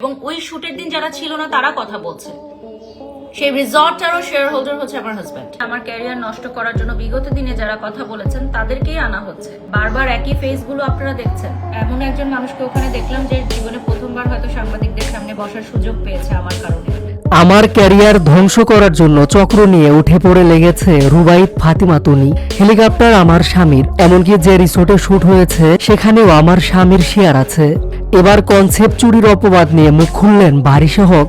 এবং ওই শুটের দিন যারা ছিল না তারা কথা বলছে। সেই রিসর্টটারও শেয়ার হোল্ডার হচ্ছে আমার হাজব্যান্ড। আমার ক্যারিয়ার নষ্ট করার জন্য বিগত দিনে যারা কথা বলেছেন তাদেরকেই আনা হচ্ছে। বারবার একই ফেসগুলো আপনারা দেখছেন। এমন একজন মানুষকে ওখানে দেখলাম যে জীবনে প্রথমবার হয়তো সাংবাদিকদের সামনে বসার সুযোগ পেয়েছে আমার কারণে। আমার ক্যারিয়ার ধ্বংস করার জন্য চক্র নিয়ে উঠে পড়ে লেগেছে রুবাইত ফাতিমা তনি। হেলিকপ্টার আমার স্বামীর, এমনকি যে রিসোর্টে শুট হয়েছে সেখানেও আমার স্বামীর শেয়ার আছে। এবার কনসেপ্ট চুরির অপবাদ নিয়ে মুখ খুললেন বারিশা হক।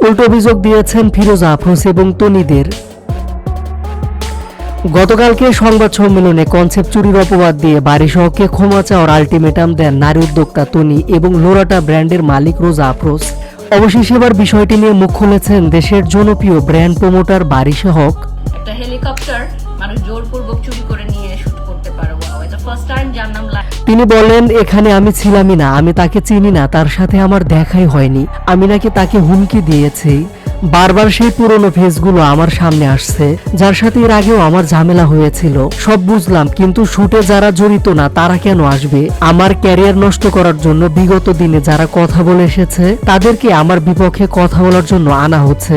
উল্টো অভিযোগ দিয়েছেন ফিরোজা আফরোজ এবং তনিদের। গতকালকে সংবাদ সম্মেলনে কনসেপ্ট চুরির অপবাদ দিয়ে বারিশা হককে ক্ষমা চাওয়ার আলটিমেটাম দেন নারী উদ্যোক্তা তনি এবং লোরাটা ব্র্যান্ডের মালিক রোজা আফরোজ। অবশেষে এবার বিষয়টি নিয়ে মুখ খুলেছেন দেশের জনপ্রিয় ব্র্যান্ড প্রমোটার বারিশা হক। একটা হেলিকপ্টার মানুষ জোরপূর্বক চুরি করে নিয়ে শুট করতে পারে, এটা ফার্স্ট টাইম জানলাম। তিনি বলেন, এখানে আমি ছিলামই না, আমি তাকে চিনি না, তার সাথে আমার দেখাই হয়নি, আমি নাকি তাকে হুমকি দিয়েছি। বারবার সেই পুরনো ফেসগুলো আমার সামনে আসছে, যার সাথে এর আগেও আমার ঝামেলা হয়েছিল। সব বুঝলাম, কিন্তু শুটে যারা জড়িত না তারা কেন আসবে? আমার ক্যারিয়ার নষ্ট করার জন্য বিগত দিনে যারা কথা বলে এসেছে তাদেরকে আমার বিপক্ষে কথা বলার জন্য আনা হচ্ছে।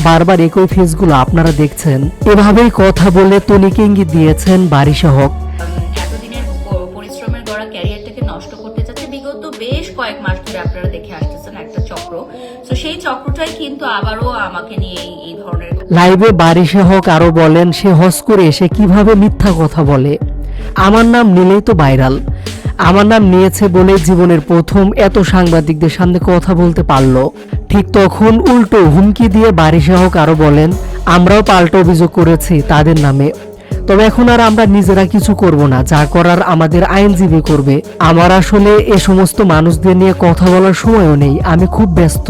বারবার একই ফেসগুলো আপনারা দেখছেন। এভাবেই কথা বলে তনিকে ইঙ্গিত দিয়েছেন বারিশা হক। এতদিনের পরিশ্রমের গড়া ক্যারিয়ারটাকে নষ্ট করতে চাচ্ছে বিগত বেশ কয়েক মাস ধরে আপনারা দেখে আসতেছেন একটা চক্র। তো সেই চক্রটাই কিন্তু আবারও আমাকে নিয়ে এই ধরনের লাইভে বারিশা হক আরো বলেন, সে হস করে এসে কিভাবে মিথ্যা কথা বলে। আমার নাম নিলেই তো ভাইরাল, আমার নাম নিয়েছে বলে জীবনের প্রথম এত সাংবাদিকদের সামনে কথা বলতে পারলো। ঠিক তখন উল্টো হুমকি দিয়ে বারিশা হক আরো বলেন, আমরাও পাল্টা অভিযোগ করেছি তাদের নামে, তবে এখন আর আমরা নিজেরা কিছু করব না, যা করার আমাদের আইনজীবী করবে। আমার আসলে এ সমস্ত মানুষদের নিয়ে কথা বলার সময়ও নেই, আমি খুব ব্যস্ত।